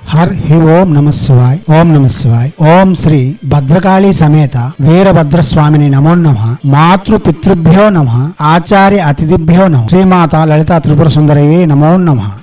हर ही ओम नमः शिवाय ओम नमः शिवाय ओम श्री भद्रकाली समेत वीरभद्र स्वामिनि नमो नमः मातृ पितृभ्यो नमः आचार्य अतिथिभ्यो नमः श्रीमाता ललिता त्रिपुर सुंदरये नमो नमः।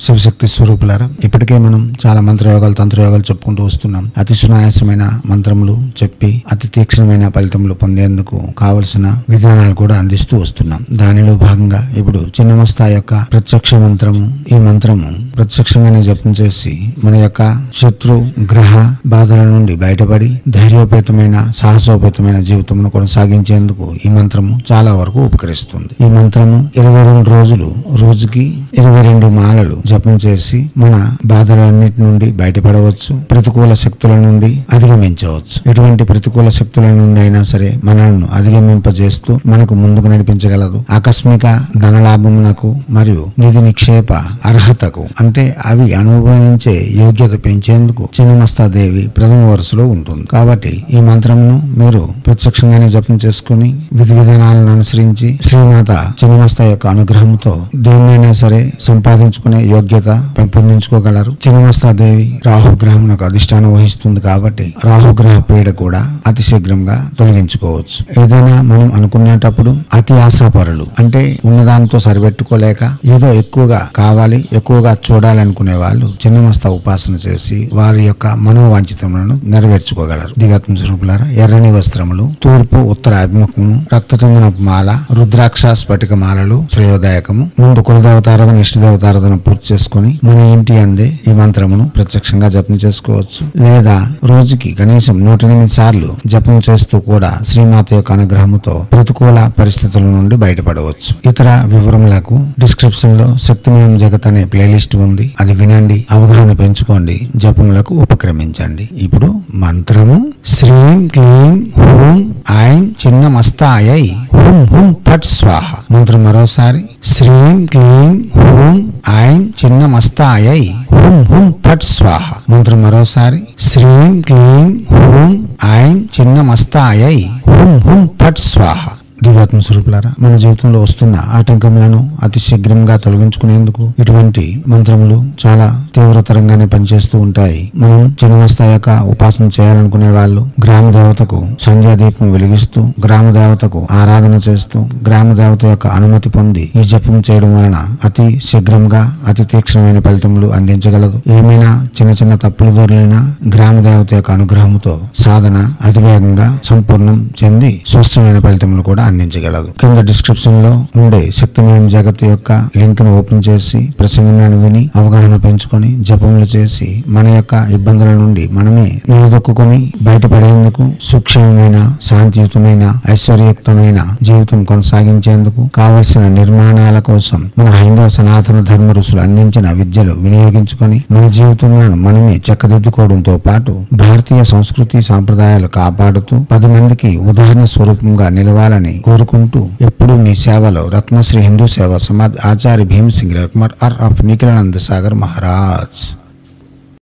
శివశక్తి స్వరూపులారా, ఇప్పటికే మనం చాలా మంత్రయోగాలు తంత్రయోగాలు చెప్పుకుంటూ వస్తున్నాం. అతి సునాయాసమైన మంత్రములు చెప్పి అతి తీక్షణమైన ఫలితములు పొందేందుకు కావలసిన విధానాలు కూడా అందిస్తూ వస్తున్నాం. దానిలో భాగంగా ఇప్పుడు చిన్నమస్తా యొక్క ప్రత్యక్ష మంత్రము, ఈ మంత్రము ప్రత్యక్షంగానే జపం చేసి మన యొక్క శత్రు గ్రహ బాధల నుండి బయటపడి ధైర్యోపేతమైన సాహసోపేతమైన జీవితమును కొనసాగించేందుకు ఈ మంత్రము చాలా వరకు ఉపకరిస్తుంది. ఈ మంత్రము 22 రోజులు రోజుకి 22 మాలలు జపం చేసి మన బాధలన్నిటి నుండి బయటపడవచ్చు, ప్రతికూల శక్తుల నుండి అధిగమించవచ్చు. ఎటువంటి ప్రతికూల శక్తుల నుండి అయినా సరే మనల్ని అధిగమింపజేస్తూ మనకు ముందుకు నడిపించగలదు. ఆకస్మిక ధనలాభమునకు మరియు నిధి నిక్షేప అర్హతకు అంటే అవి అనుభవించే యోగ్యత పెంచేందుకు చిన్నమస్తాదేవి ప్రథమ వరుసలో ఉంటుంది. కాబట్టి ఈ మంత్రమును మీరు ప్రత్యక్షంగానే జపం చేసుకుని విధి విధానాలను అనుసరించి శ్రీమాత చిన్నమస్తా యొక్క అనుగ్రహంతో దేన్నైనా సరే సంపాదించుకునే యోగ్యత పెంపొందించుకోగలరు. చిన్నమస్తాదేవి రాహుగ్రహమునకు అధిష్టానం వహిస్తుంది కాబట్టి రాహుగ్రహ పీడ కూడా అతి శీఘ్రంగా తొలగించుకోవచ్చు. ఏదైనా మనం అనుకునేటప్పుడు అతి ఆశాపరులు అంటే ఉన్నదాంతో సరిపెట్టుకోలేక ఏదో ఎక్కువగా కావాలి, ఎక్కువగా చూడాలనుకునే వాళ్ళు చిన్నమస్తా ఉపాసన చేసి వారి యొక్క మనోవాంఛితములను నెరవేర్చుకోగలరు. దివ్యాత్మ స్వరూపులారా, ఎర్రని వస్త్రములు, తూర్పు ఉత్తర అభిముఖము, రక్తచందనపు మాల, రుద్రాక్ష స్ఫటిక మాలలు శ్రేయోదాయకము. ముందు కులదేవతారాధన ఇష్టదేవతారాధన పూర్తి చేసుకుని మన ఇంటి అందే ఈ మంత్రమును ప్రత్యక్షంగా జపం చేసుకోవచ్చు. లేదా రోజుకి కనీసం 108 సార్లు జపం చేస్తూ కూడా శ్రీమాత యొక్క అనుగ్రహముతో ప్రతికూల పరిస్థితుల నుండి బయటపడవచ్చు. ఇతర వివరములకు డిస్క్రిప్షన్ లో శక్తిమయం జగత్ అనే ప్లేలిస్ట్ ఉంది, అది వినండి, అవగాహన పెంచుకోండి, జపములకు ఉపక్రమించండి. ఇప్పుడు మంత్రము శ్రీం క్లీం హూం ఐం చిన్నమస్తాయై హుం హుం ఫట్ స్వాహ. మంత్రం మరోసారి శ్రీం క్లీం హూం ఐం చిన్నమస్తాయై హుం హుం ఫట్ స్వాహ. మంత్రం మరోసారి శ్రీం క్లీం హూం ఐం చిన్నమస్తాయై హుం హుం ఫట్ స్వాహ. దివ్యాత్మ స్వరూపులారా, మన జీవితంలో వస్తున్న ఆటంకములను అతి శీఘ్రంగా తొలగించుకునేందుకు ఇటువంటి మంత్రములు చాలా తీవ్రతరంగానే పనిచేస్తూ ఉంటాయి. మనం చిన్నమస్తా యొక్క ఉపాసన చేయాలనుకునే వాళ్ళు గ్రామ దేవతకు సంధ్యాదీపం వెలిగిస్తూ, గ్రామ దేవతకు ఆరాధన చేస్తూ, గ్రామ దేవత యొక్క అనుమతి పొంది ఈ జపం చేయడం వలన అతి శీఘ్రంగా అతి తీక్షణమైన ఫలితములు అందించగలదు. ఏమైనా చిన్న చిన్న తప్పులు దొరికినా గ్రామ దేవత యొక్క అనుగ్రహంతో సాధన అతివేగంగా సంపూర్ణం చెంది స్వచ్ఛమైన ఫలితములు కూడా అందించగలదు. కింద డిస్క్రిప్షన్ లో ఉండే శక్తిమయం జగత్ యొక్క లింక్ ను ఓపెన్ చేసి ప్రసంగాన్ని విని అవగాహన పెంచుకొని జపములు చేసి మన యొక్క ఇబ్బందుల నుండి మనమే నిలదొక్కుని బయటపడేందుకు సూక్ష్మమైన శాంతియుతమైన ఐశ్వర్యయుక్తమైన జీవితం కొనసాగించేందుకు కావలసిన నిర్మాణాల కోసం మన హైందవ సనాతన ధర్మ ఋషులు అందించిన విద్యలు వినియోగించుకొని మన జీవితంలో మనమే చక్కదిద్దుకోవడంతో పాటు భారతీయ సంస్కృతి సాంప్రదాయాలు కాపాడుతూ 10 మందికి ఉదాహరణ స్వరూపంగా నిలవాలని కోరుకుంటూ ఎప్పుడు మీ సేవలో రత్నశ్రీ హిందూ సేవా సమాజ్ ఆచార్య భీమ్ సింగ్ రవికుమార్ ఆఫ్ నిఖిలానంద సాగర్ మహారాజ్.